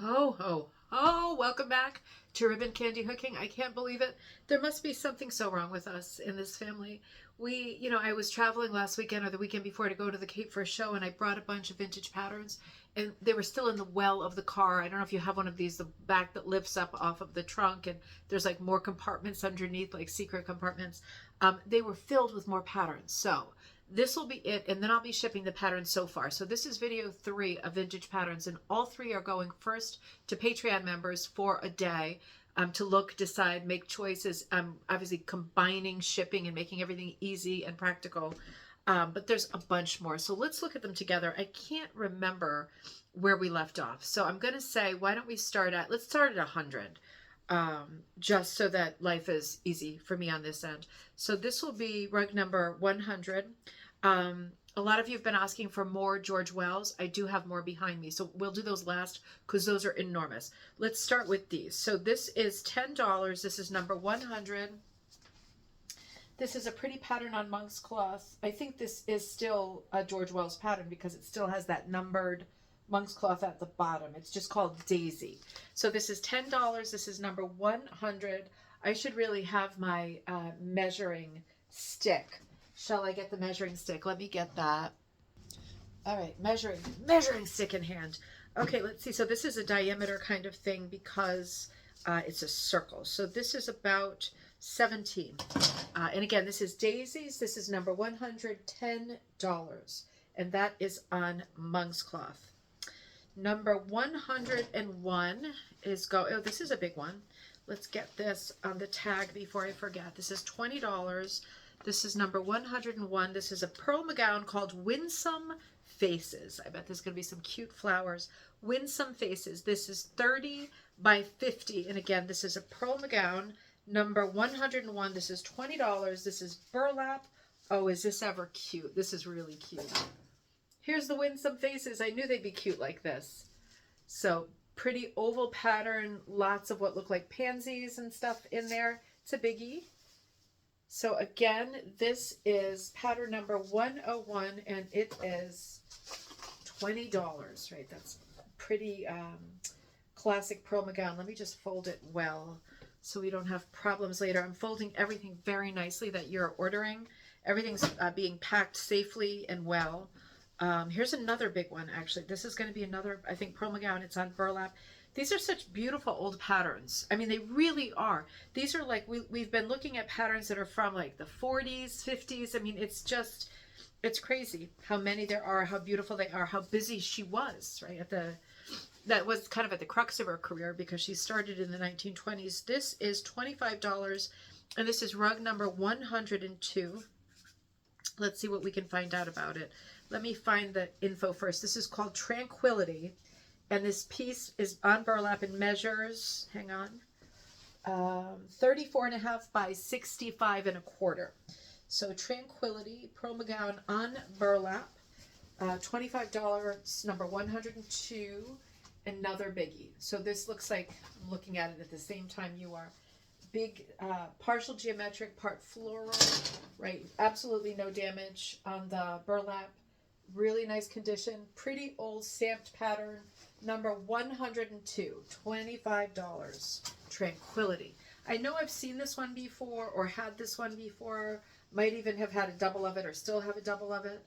Ho, ho, ho. Welcome back to Ribbon Candy Hooking. I can't believe it. There must be something so wrong with us in this family. I was traveling last weekend or the weekend before to go to the Cape Fear show, and I brought a bunch of vintage patterns, and they were still in the well of the car. I don't know if you have one of these, the back that lifts up off of the trunk, and there's like more compartments underneath, like secret compartments. They were filled with more patterns. So this will be it, and then I'll be shipping the patterns so far. So this is video 3 of vintage patterns, and all 3 are going first to Patreon members for a day to look, decide, make choices. Obviously combining shipping and making everything easy and practical. But there's a bunch more. So let's look at them together. I can't remember where we left off. So I'm going to say, why don't we let's start at 100. Just so that life is easy for me on this end. So this will be rug number 100. A lot of you have been asking for more George Wells. I do have more behind me, so we'll do those last because those are enormous. Let's start with these. So this is $10. This is number 100. This is a pretty pattern on monk's cloth. I think this is still a George Wells pattern because it still has that numbered monk's cloth at the bottom. It's just called Daisy. So this is $10. This is number 100. I should really have my measuring stick. Shall I get the measuring stick? Let me get that. All right, measuring stick in hand. Okay, let's see. So this is a diameter kind of thing because it's a circle. So this is about 17. And again, this is Daisy's. This is number $110. And that is on monk's cloth. Number 101 is oh, this is a big one. Let's get this on the tag before I forget. This is $20. This is number 101. This is a Pearl McGowan called Winsome Faces. I bet there's going to be some cute flowers. Winsome Faces. This is 30 by 50. And again, this is a Pearl McGowan, number 101. This is $20. This is burlap. Oh, is this ever cute? This is really cute. Here's the Winsome Faces. I knew they'd be cute like this. So pretty oval pattern, lots of what look like pansies and stuff in there. It's a biggie. So again, this is pattern number 101, and it is $20, right? That's pretty classic Pearl McGowan. Let me just fold it well so we don't have problems later. I'm folding everything very nicely that you're ordering. Everything's being packed safely and well. Here's another big one, actually. This is going to be another, I think, Pearl McGowan. It's on burlap. These are such beautiful old patterns. I mean, they really are. These are like, we've been looking at patterns that are from like the 40s, 50s. I mean, it's crazy how many there are, how beautiful they are, how busy she was, right? That was kind of at the crux of her career because she started in the 1920s. This is $25, and this is rug number 102. Let's see what we can find out about it. Let me find the info first. This is called Tranquility. And this piece is on burlap and measures, hang on, 34.5 by 65 1/4. So Tranquility, Pearl McGowan on burlap, $25, number 102, another biggie. So this looks like, I'm looking at it at the same time you are. Big, partial geometric, part floral, right? Absolutely no damage on the burlap. Really nice condition, pretty old stamped pattern. Number 102, $25, Tranquility. I know I've seen this one before or had this one before. Might even have had a double of it or still have a double of it.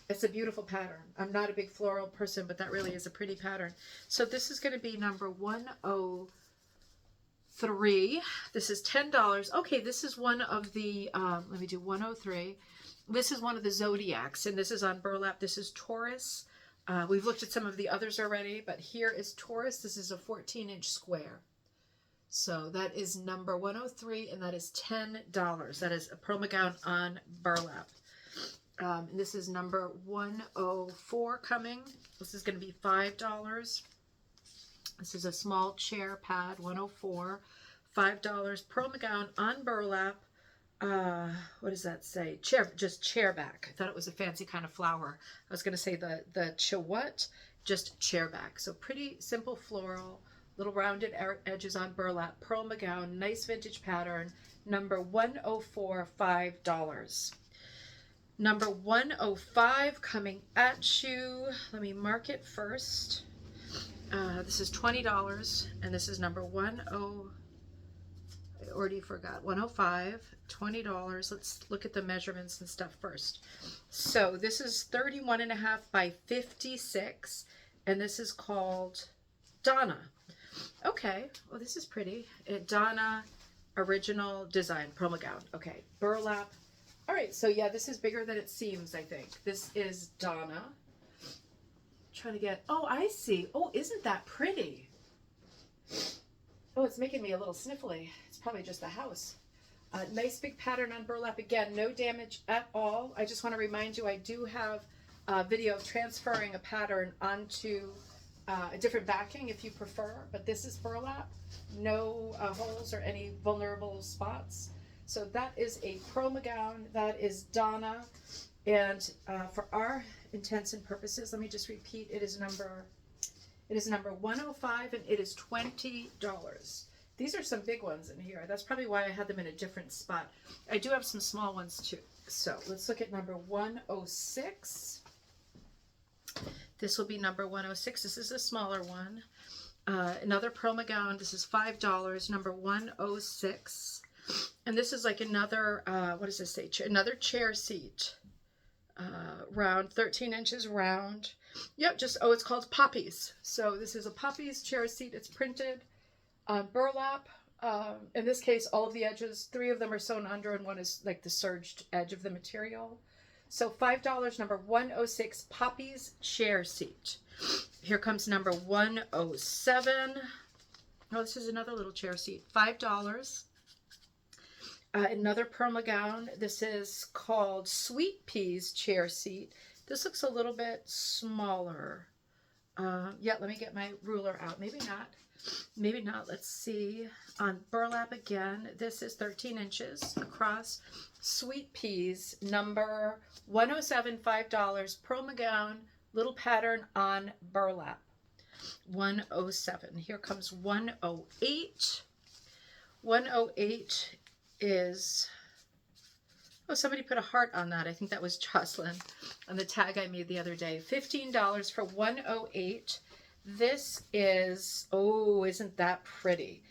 It's a beautiful pattern. I'm not a big floral person, but that really is a pretty pattern. So this is going to be number 103. This is $10. Okay, this is one of the, let me do 103. This is one of the zodiacs, and this is on burlap. This is Taurus. We've looked at some of the others already, but here is Taurus. This is a 14-inch square. So that is number 103, and that is $10. That is a Pearl McGowan on burlap. And this is number 104 coming. This is going to be $5. This is a small chair pad, 104, $5. Pearl McGowan on burlap. What does that say? Just chair back. I thought it was a fancy kind of flower. I was going to say the what? Just chair back. So pretty simple floral, little rounded edges on burlap. Pearl McGowan, nice vintage pattern. Number 104, $5. Number 105 coming at you. Let me mark it first. This is $20, and this is number 10. I already forgot. 105, $20. Let's look at the measurements and stuff first. So this is 31.5 by 56, and this is called Donna. Okay, well, this is pretty. Donna original design promo gown. Okay, burlap. All right, so yeah, this is bigger than it seems, I think. This is Donna. Trying to get, oh, I see. Oh, isn't that pretty? Oh, it's making me a little sniffly. It's probably just the house. Nice big pattern on burlap. Again, no damage at all. I just want to remind you, I do have a video of transferring a pattern onto a different backing if you prefer, but this is burlap. No holes or any vulnerable spots. So that is a promo gown. That is Donna. And for our intents and purposes, let me just repeat, it is number 105, and it is $20. These are some big ones in here. That's probably why I had them in a different spot. I do have some small ones too. So let's look at number 106. This will be number 106. This is a smaller one. Another promo gown. This is $5, number 106. And this is like another, what does this say? Another chair seat. Round, 13 inches round. Yep, just, oh, it's called Poppies. So this is a Poppies chair seat. It's printed on burlap. In this case, all of the edges, 3 of them are sewn under and one is like the serged edge of the material. So $5, number 106, Poppies chair seat. Here comes number 107. Oh, this is another little chair seat. $5. Another promo gown. This is called Sweet Peas chair seat. This looks a little bit smaller. Yeah, let me get my ruler out. Maybe not. Maybe not. Let's see. On burlap again. This is 13 inches across. Sweet Peas, number 107, $5. Promo gown, little pattern on burlap. 107. Here comes 108. 108 is, oh, somebody put a heart on that. I think that was Jocelyn on the tag I made the other day. $15 for 108. This is, oh, isn't that pretty?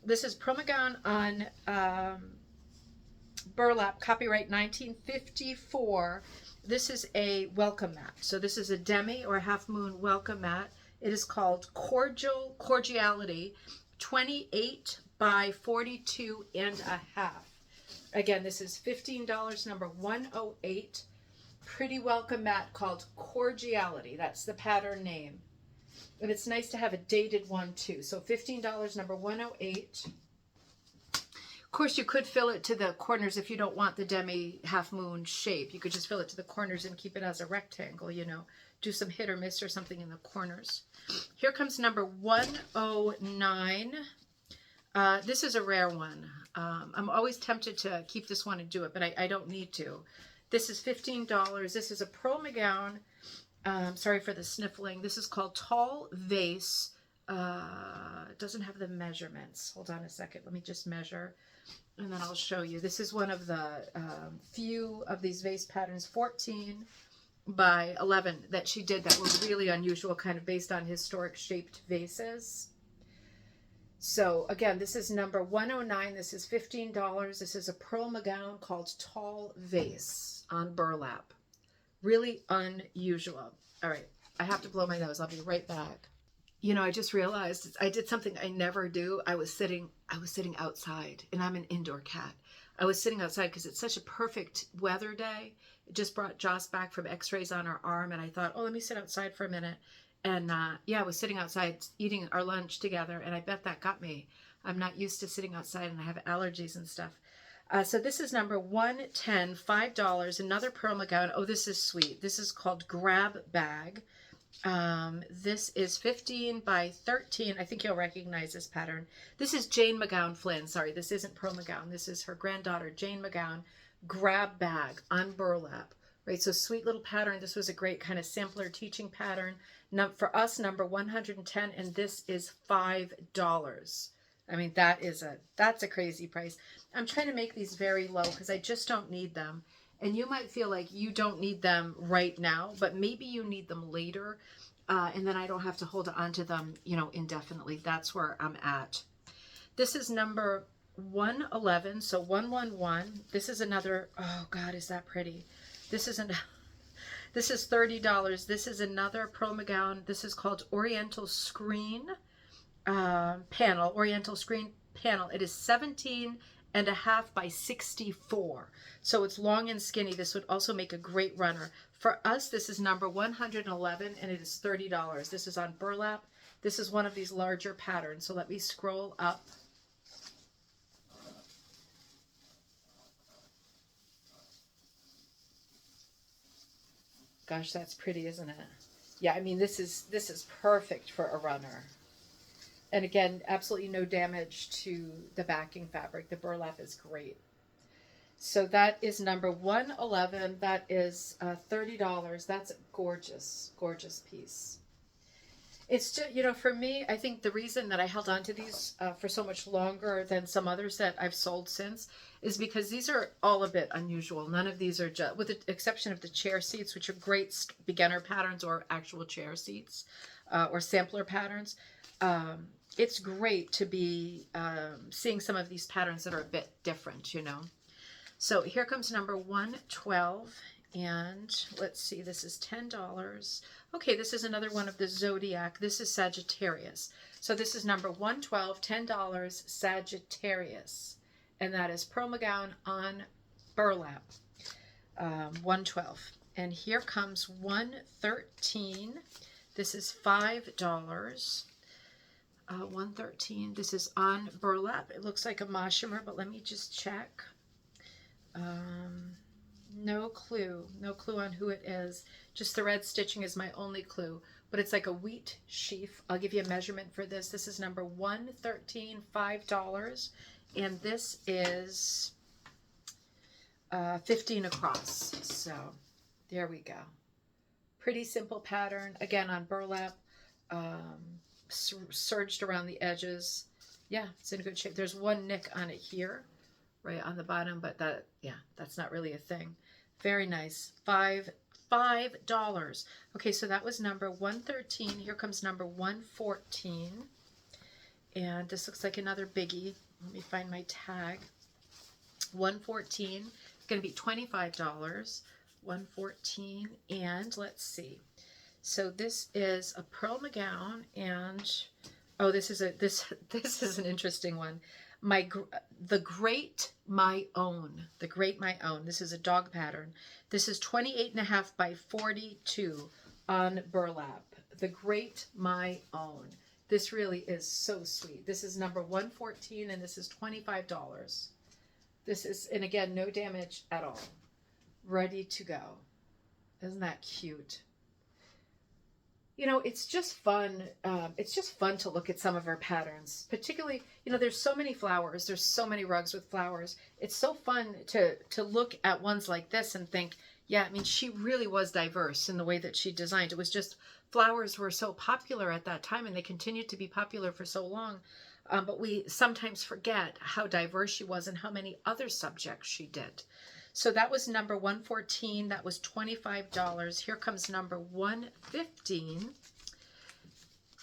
This is promo gown on burlap, copyright 1954. This is a welcome mat. So this is a demi or half moon welcome mat. It is called Cordiality, 28 by 42 and a half. Again, this is $15, number 108. Pretty welcome mat called Cordiality. That's the pattern name. And it's nice to have a dated one too. So $15, number 108. Of course, you could fill it to the corners if you don't want the demi half moon shape. You could just fill it to the corners and keep it as a rectangle, you know. Do some hit or miss or something in the corners. Here comes number 109. This is a rare one. I'm always tempted to keep this one and do it, but I don't need to. This is $15. This is a promo gown. Sorry for the sniffling. This is called Tall Vase. It doesn't have the measurements. Hold on a second. Let me just measure, and then I'll show you. This is one of the few of these vase patterns, 14 by 11, that she did that were really unusual, kind of based on historic shaped vases. So again, this is number 109. This is $15. This is a promo gown called Tall Vase on burlap. Really unusual. All right, I have to blow my nose. I'll be right back. You know, I just realized I did something I never do. I was sitting outside, and I'm an indoor cat. I was sitting outside because it's such a perfect weather day. It just brought Joss back from x-rays on her arm, and I thought, oh, let me sit outside for a minute. And yeah, I was sitting outside eating our lunch together, and I bet that got me. I'm not used to sitting outside, and I have allergies and stuff. So this is number 110, $5, another promo gown. Oh, this is sweet. This is called Grab Bag. This is 15 by 13. I think you'll recognize this pattern. This is Jane McGowan Flynn. Sorry, this isn't Pro McGowan. This is her granddaughter, Jane McGowan. Grab Bag on burlap. Right, so sweet little pattern. This was a great kind of sampler teaching pattern. For us, number 110, and this is $5. I mean, that's a crazy price. I'm trying to make these very low because I just don't need them. And you might feel like you don't need them right now, but maybe you need them later. and then I don't have to hold on to them, you know, indefinitely. That's where I'm at. This is number 111, so 111. This is another, oh God, is that pretty? This is this is $30. This is another Pearl McGowan. This is called Oriental Screen Panel, Oriental Screen Panel. It is 17.5 by 64. So it's long and skinny. This would also make a great runner. For us, this is number 111 and it is $30. This is on burlap. This is one of these larger patterns. So let me scroll up. Gosh, that's pretty, isn't it? Yeah, I mean, this is perfect for a runner. And again, absolutely no damage to the backing fabric. The burlap is great. So that is number 111. That is $30. That's a gorgeous, gorgeous piece. It's just, you know, for me, I think the reason that I held on to these for so much longer than some others that I've sold since is because these are all a bit unusual. None of these are just, with the exception of the chair seats, which are great beginner patterns or actual chair seats or sampler patterns. It's great to be seeing some of these patterns that are a bit different, you know. So here comes number 112. And let's see, this is $10. Okay, this is another one of the Zodiac. This is Sagittarius. So this is number 112, $10, Sagittarius. And that is Pearl McGowan on burlap, 112. And here comes 113. This is $5. 113. This is on burlap. It looks like a Moshimer, but let me just check. No clue on who it is. Just the red stitching is my only clue, but it's like a wheat sheaf. I'll give you a measurement for this. This is number 113, $5, and this is 15 across. So there we go. Pretty simple pattern, again on burlap, serged around the edges. Yeah, it's in good shape. There's one nick on it here, right on the bottom, but that, yeah, that's not really a thing. Very nice. $5. Okay, so that was number 113. Here comes number 114. And this looks like another biggie. Let me find my tag. 114. It's going to be $25. 114. And let's see. So this is a Pearl McGowan, and oh, this is an interesting one. The Great My Own. The Great My Own. This is a dog pattern. This is 28.5 by 42 on burlap. The Great My Own. This really is so sweet. This is number 114 and this is $25. This is, and again, no damage at all. Ready to go. Isn't that cute? You know, it's just fun. It's just fun to look at some of her patterns, particularly, you know, there's so many flowers. There's so many rugs with flowers. It's so fun to look at ones like this and think, yeah, I mean, she really was diverse in the way that she designed. It was just flowers were so popular at that time and they continued to be popular for so long. But we sometimes forget how diverse she was and how many other subjects she did. So that was number 114. That was $25. Here comes number 115.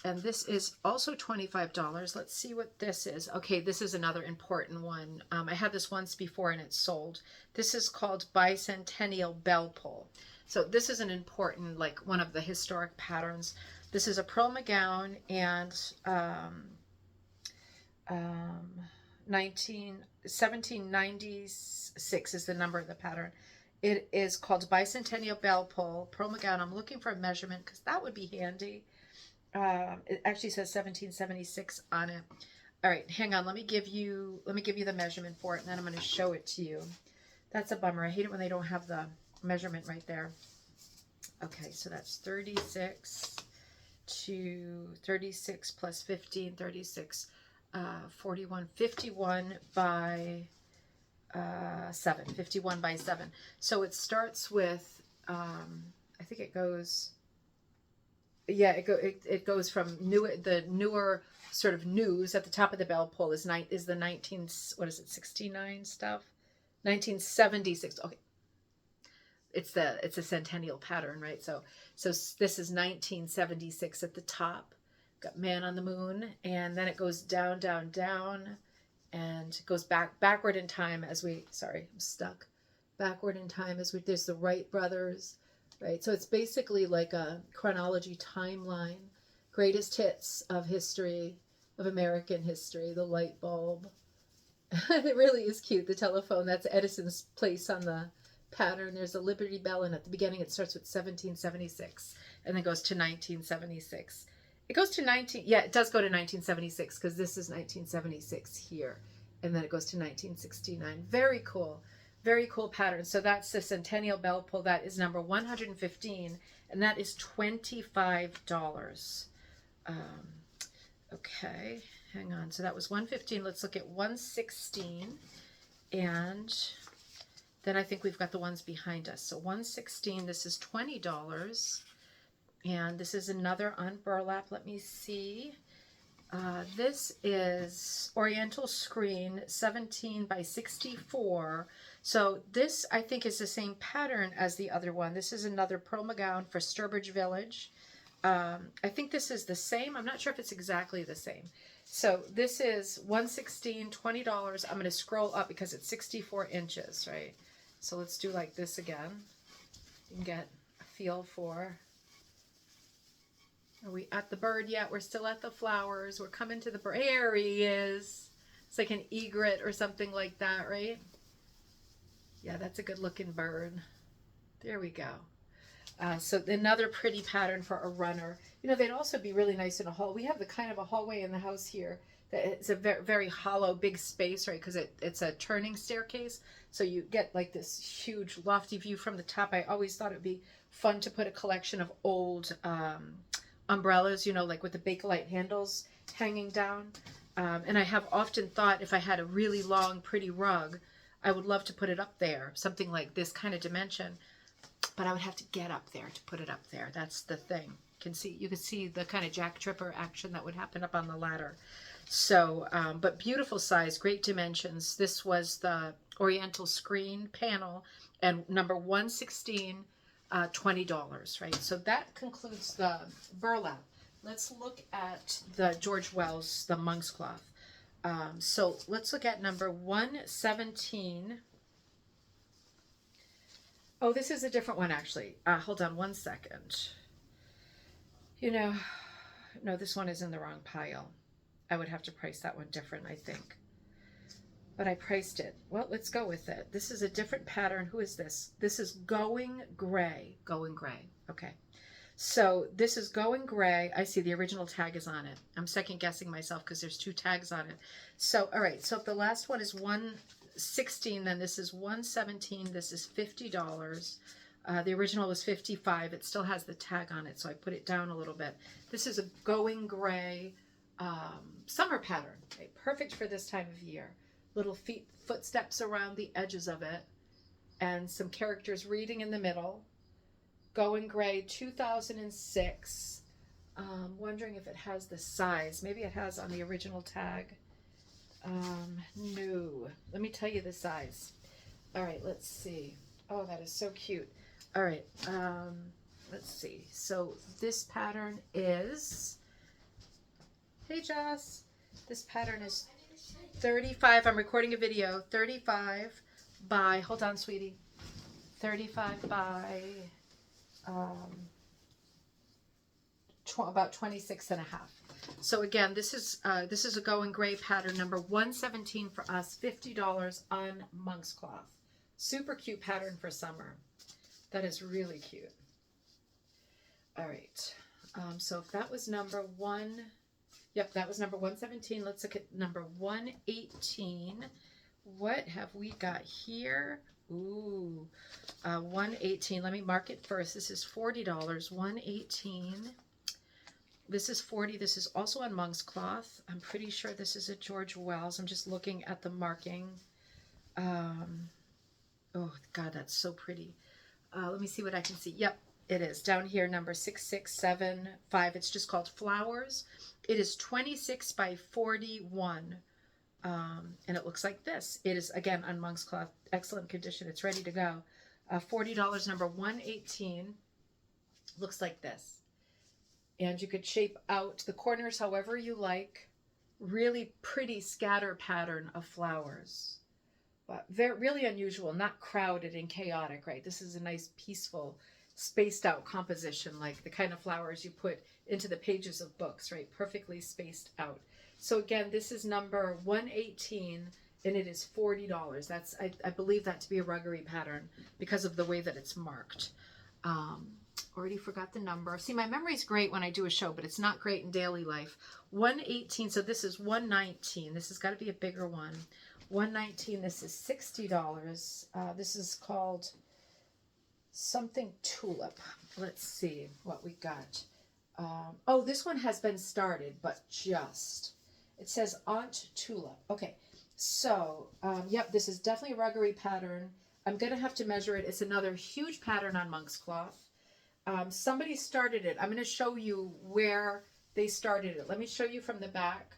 And this is also $25. Let's see what this is. Okay, this is another important one. I had this once before and it's sold. This is called Bicentennial Bell Pull. So this is an important, like one of the historic patterns. This is a Pearl McGowan and 1796 is the number of the pattern. It is called Bicentennial Bell Pull, Pearl McGowan. I'm looking for a measurement because that would be handy. It actually says 1776 on it. All right, hang on. Let me give you the measurement for it, and then I'm going to show it to you. That's a bummer. I hate it when they don't have the measurement right there. Okay, so that's 36 to 36 plus 15, 36. 41, 51 by 7, 51 by 7. So it starts with, I think it goes, yeah, it goes from the newer sort of news at the top of the bell pull is the 19, what is it, 69 stuff? 1976. Okay. it's a centennial pattern, right? So this is 1976 at the top. Got Man on the Moon, and then it goes down, down, down, and goes backward in time as we, sorry, I'm stuck. Backward in time as we, there's the Wright brothers, right? So it's basically like a chronology timeline, greatest hits of history, of American history, the light bulb. It really is cute. The telephone, that's Edison's place on the pattern. There's a Liberty Bell, and at the beginning it starts with 1776 and then goes to 1976. It goes to it does go to 1976 because this is 1976 here. And then it goes to 1969. Very cool. Very cool pattern. So that's the Centennial Bell Pull. That is number 115, and that is $25. Okay, hang on. So that was 115. Let's look at 116. And then I think we've got the ones behind us. So 116, this is $20. And this is another on burlap. Let me see. This is Oriental Screen, 17 by 64. So this, I think, is the same pattern as the other one. This is another Pearl McGowan for Sturbridge Village. I think this is the same. I'm not sure if it's exactly the same. So this is 116, $20. I'm going to scroll up because it's 64 inches, right? So let's do like this again. You can get a feel for... Are we at the bird yet? We're still at the flowers. We're coming to the bird. There he is. It's like an egret or something like that, right? Yeah, that's a good looking bird. There we go. So another pretty pattern for a runner. You know, they'd also be really nice in a hall. We have the kind of a hallway in the house here that it's a very, very hollow, big space, right? Because it's a turning staircase. So you get like this huge lofty view from the top. I always thought it'd be fun to put a collection of old umbrellas, you know, like with the Bakelite handles hanging down. And I have often thought if I had a really long, pretty rug, I would love to put it up there, something like this kind of dimension. But I would have to get up there to put it up there. That's the thing. You can see the kind of Jack Tripper action that would happen up on the ladder. So, but beautiful size, great dimensions. This was the Oriental Screen panel, and number 116. $20, right? So that concludes the burlap. Let's look at the George Wells, the monk's cloth. So let's look at number 117. Oh, this is a different one, actually. Hold on one second. You know, no, this one is in the wrong pile. I would have to price that one different, I think. But I priced it. Well, let's go with it. This is a different pattern. Who is this? This is Going Gray. Going Gray. Okay. So this is Going Gray. I see the original tag is on it. I'm second guessing myself because there's 2 tags on it. So, all right. So if the last one is 116, then this is 117. This is $50. The original was 55. It still has the tag on it, so I put it down a little bit. This is a Going Gray summer pattern. Okay? Perfect for this time of year. Little footsteps around the edges of it, and some characters reading in the middle. Going Gray, 2006. Wondering if it has the size. Maybe it has on the original tag. No. Let me tell you the size. All right, let's see. Oh, that is so cute. All right, let's see. So this pattern is... Hey, Joss. This pattern is 35, I'm recording a video, 35 by, hold on, sweetie, 35 by about 26 and a half. So again, this is a Going Gray pattern, number 117 for us, $50 on monk's cloth. Super cute pattern for summer. That is really cute. All right, so if that was number one, yep, that was number 117. Let's look at number 118. What have we got here? Ooh, 118. Let me mark it first. This is $40. 118. This is 40. This is also on monk's cloth. I'm pretty sure this is a George Wells. I'm just looking at the marking. Oh, God, that's so pretty. Let me see what I can see. Yep, it is. Down here, number 6675. It's just called Flowers. It is 26 by 41. And it looks like this. It is, again, on monk's cloth. Excellent condition. It's ready to go. $40, number 118. Looks like this. And you could shape out the corners however you like. Really pretty scatter pattern of flowers. But very, really unusual, not crowded and chaotic, right? This is a nice, peaceful, spaced out composition, like the kind of flowers you put into the pages of books, right? Perfectly spaced out. So again, this is number 118, and it is $40. That's I believe that to be a ruggery pattern because of the way that it's marked. Already forgot the number. See, my memory's great when I do a show, but it's not great in daily life. 118, so this is 119. This has got to be a bigger one. 119, this is $60. This is called something tulip. Let's see what we got. Oh, this one has been started, but just. It says Aunt Tulip. Okay, so, yep, this is definitely a ruggery pattern. I'm going to have to measure it. It's another huge pattern on monk's cloth. Somebody started it. I'm going to show you where they started it. Let me show you from the back.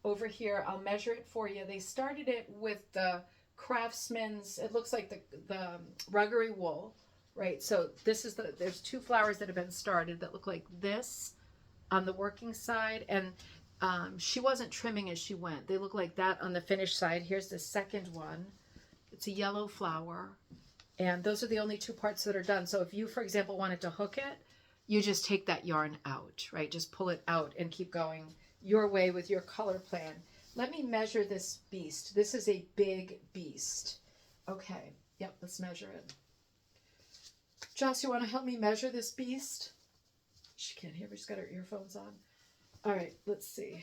Over here, I'll measure it for you. They started it with the Craftsman's, it looks like the ruggery wool, right? So this is there's two flowers that have been started that look like this on the working side. And she wasn't trimming as she went. They look like that on the finished side. Here's the second one. It's a yellow flower. And those are the only two parts that are done. So if you, for example, wanted to hook it, you just take that yarn out, right? Just pull it out and keep going your way with your color plan. Let me measure this beast. This is a big beast. Okay, yep, let's measure it. Joss, you want to help me measure this beast? She can't hear me, she's got her earphones on. All right, let's see.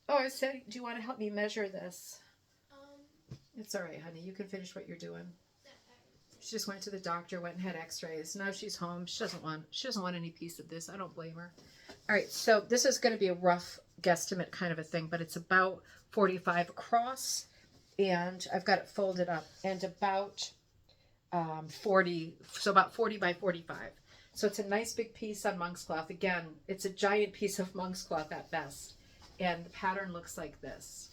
Oh, I said, do you want to help me measure this? It's all right, honey, you can finish what you're doing. She just went to the doctor, went and had x-rays. Now she's home. She doesn't want any piece of this. I don't blame her. All right, so this is going to be a rough guesstimate kind of a thing, but it's about 45 across, and I've got it folded up, and about 40, so about 40 by 45. So it's a nice big piece on monk's cloth. Again, it's a giant piece of monk's cloth at best, and the pattern looks like this.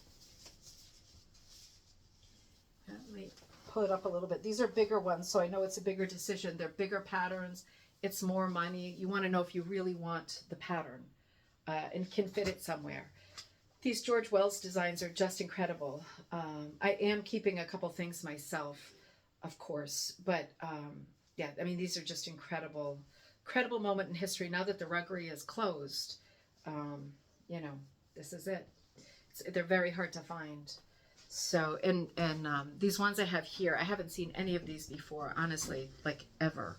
Let me pull it up a little bit. These are bigger ones, so I know it's a bigger decision. They're bigger patterns. It's more money. You want to know if you really want the pattern and can fit it somewhere. These George Wells designs are just incredible. I am keeping a couple things myself, of course, but yeah, I mean, these are just incredible moment in history. Now that the ruggery is closed, you know, this is it. They're very hard to find. So, and these ones I have here, I haven't seen any of these before, honestly, like ever.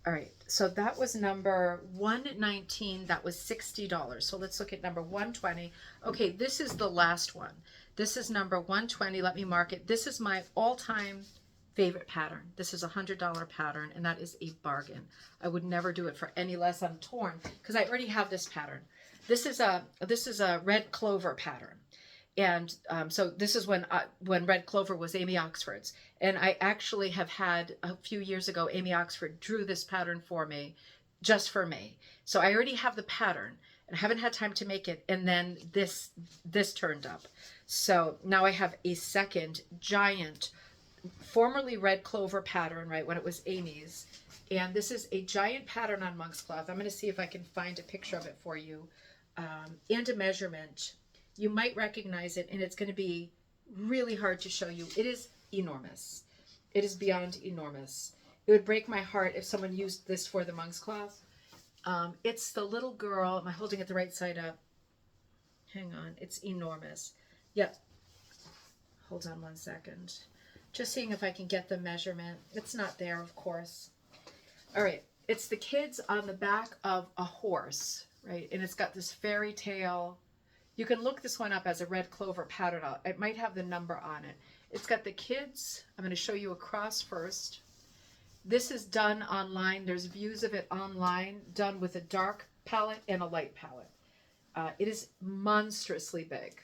All right, so that was number 119. That was $60. So let's look at number 120. Okay, this is the last one. This is number 120. Let me mark it. This is my all-time favorite pattern. This is a $100 pattern, and that is a bargain. I would never do it for any less. I'm torn because I already have this pattern. This is a red clover pattern. And so this is when Red Clover was Amy Oxford's. And I actually have had, a few years ago, Amy Oxford drew this pattern for me, just for me. So I already have the pattern, and I haven't had time to make it. And then this turned up. So now I have a second giant, formerly Red Clover pattern, right, when it was Amy's. And this is a giant pattern on monk's cloth. I'm going to see if I can find a picture of it for you, and a measurement. You might recognize it, and it's going to be really hard to show you. It is enormous. It is beyond enormous. It would break my heart if someone used this for the monk's cloth. It's the little girl. Am I holding it the right side up? Hang on. It's enormous. Yep. Hold on one second. Just seeing if I can get the measurement. It's not there, of course. All right. It's the kids on the back of a horse, right? And it's got this fairy tale. You can look this one up as a Red Clover pattern. It might have the number on it. It's got the kids. I'm going to show you across first. This is done online. There's views of it online, done with a dark palette and a light palette. It is monstrously big.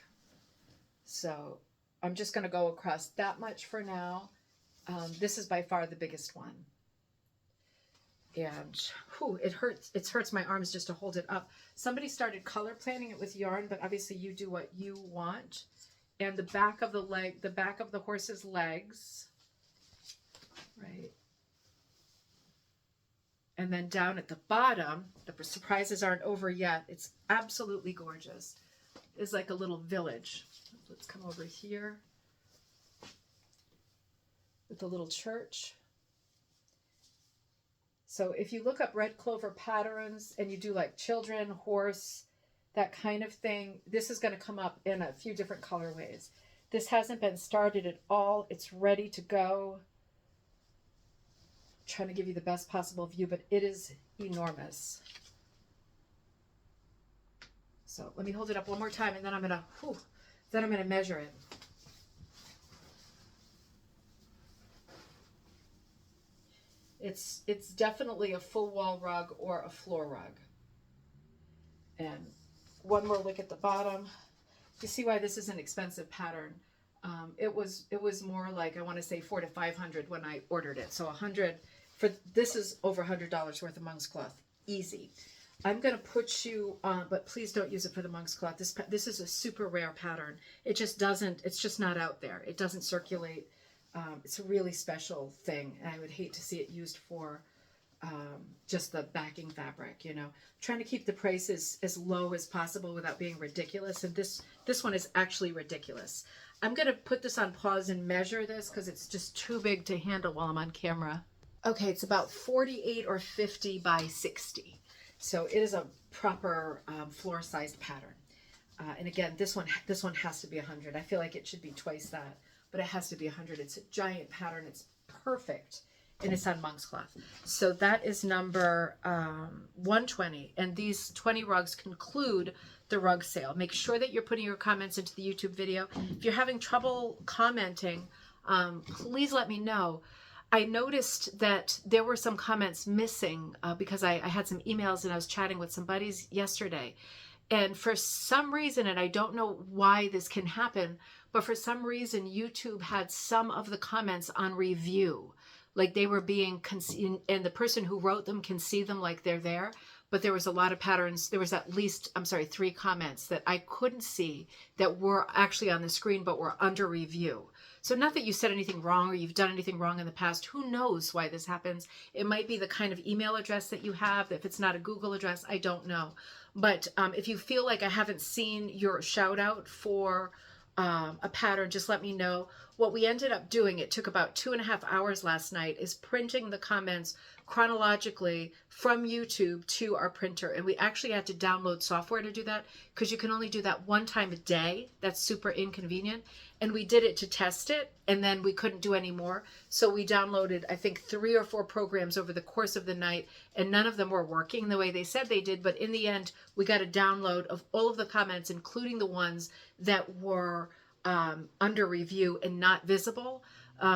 So I'm just going to go across that much for now. This is by far the biggest one. And whew, it hurts my arms just to hold it up. Somebody started color planning it with yarn, but obviously you do what you want. And the back of the horse's legs, right? And then down at the bottom, the surprises aren't over yet. It's absolutely gorgeous. It's like a little village. Let's come over here with the little church. So if you look up red clover patterns and you do like children, horse, that kind of thing, this is going to come up in a few different colorways. This hasn't been started at all. It's ready to go. I'm trying to give you the best possible view, but it is enormous. So let me hold it up one more time, and then I'm gonna measure it. It's definitely a full wall rug or a floor rug. And one more look at the bottom. You see why this is an expensive pattern. It was more like, I want to say $400 to $500 when I ordered it. So $100 for this is over $100 worth of monk's cloth, easy. I'm gonna put you on, but please don't use it for the monk's cloth. This is a super rare pattern. It's just not out there. It doesn't circulate. It's a really special thing, and I would hate to see it used for just the backing fabric, you know. Trying to keep the prices as low as possible without being ridiculous, and this one is actually ridiculous. I'm going to put this on pause and measure this because it's just too big to handle while I'm on camera. Okay, it's about 48 or 50 by 60. So it is a proper floor-sized pattern. And again, this one has to be 100. I feel like it should be twice that, but it has to be 100. It's a giant pattern. It's perfect, and it's on monk's cloth. So that is number 120, and these 20 rugs conclude the rug sale. Make sure that you're putting your comments into the YouTube video. If you're having trouble commenting, please let me know. I noticed that there were some comments missing because I had some emails and I was chatting with some buddies yesterday. And for some reason, and I don't know why this can happen, but for some reason, YouTube had some of the comments on review. Like they were being, and the person who wrote them can see them like they're there. But there was a lot of patterns. There was at least, 3 comments that I couldn't see that were actually on the screen, but were under review. So not that you said anything wrong or you've done anything wrong in the past. Who knows why this happens? It might be the kind of email address that you have. If it's not a Google address, I don't know. But if you feel like I haven't seen your shout out for a pattern, just let me know. What we ended up doing, it took about 2.5 hours last night, is printing the comments chronologically from YouTube to our printer. And we actually had to download software to do that because you can only do that one time a day. That's super inconvenient. And we did it to test it, and then we couldn't do any more. So we downloaded, I think, 3 or 4 programs over the course of the night, and none of them were working the way they said they did. But in the end, we got a download of all of the comments, including the ones that were under review and not visible,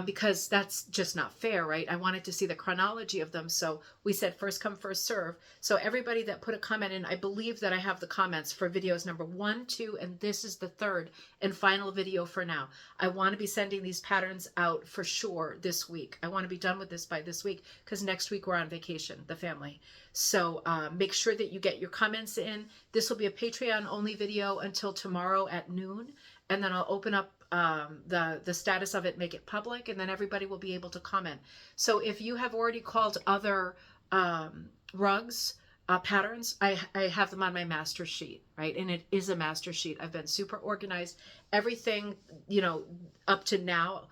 because that's just not fair, right? I wanted to see the chronology of them. So we said first come, first serve. So everybody that put a comment in, I believe that I have the comments for videos number 1, 2, and this is the 3rd and final video for now. I want to be sending these patterns out for sure this week. I want to be done with this by this week because next week we're on vacation, the family. So make sure that you get your comments in. This will be a Patreon only video until tomorrow at noon. And then I'll open up the status of it, make it public, and then everybody will be able to comment. So if you have already called other rugs, patterns, I have them on my master sheet, right? And it is a master sheet. I've been super organized. Everything, up to now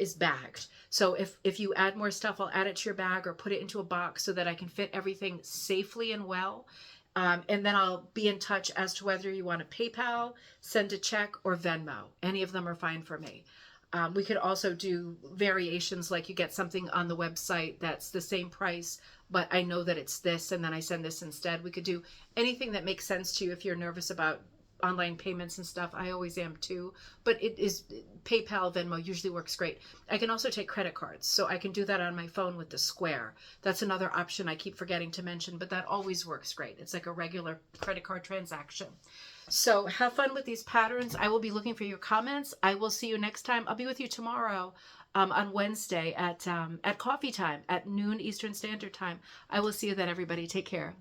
is bagged. So if you add more stuff, I'll add it to your bag or put it into a box so that I can fit everything safely and well. And then I'll be in touch as to whether you want to PayPal, send a check, or Venmo. Any of them are fine for me. We could also do variations, like you get something on the website that's the same price, but I know that it's this, and then I send this instead. We could do anything that makes sense to you if you're nervous about online payments and stuff. I always am too, but it is PayPal, Venmo usually works great. I can also take credit cards, so I can do that on my phone with the Square. That's another option I keep forgetting to mention, but that always works great. It's like a regular credit card transaction. So have fun with these patterns. I will be looking for your comments. I will see you next time. I'll be with you tomorrow on Wednesday at coffee time at noon Eastern Standard Time. I will see you then, everybody. Take care.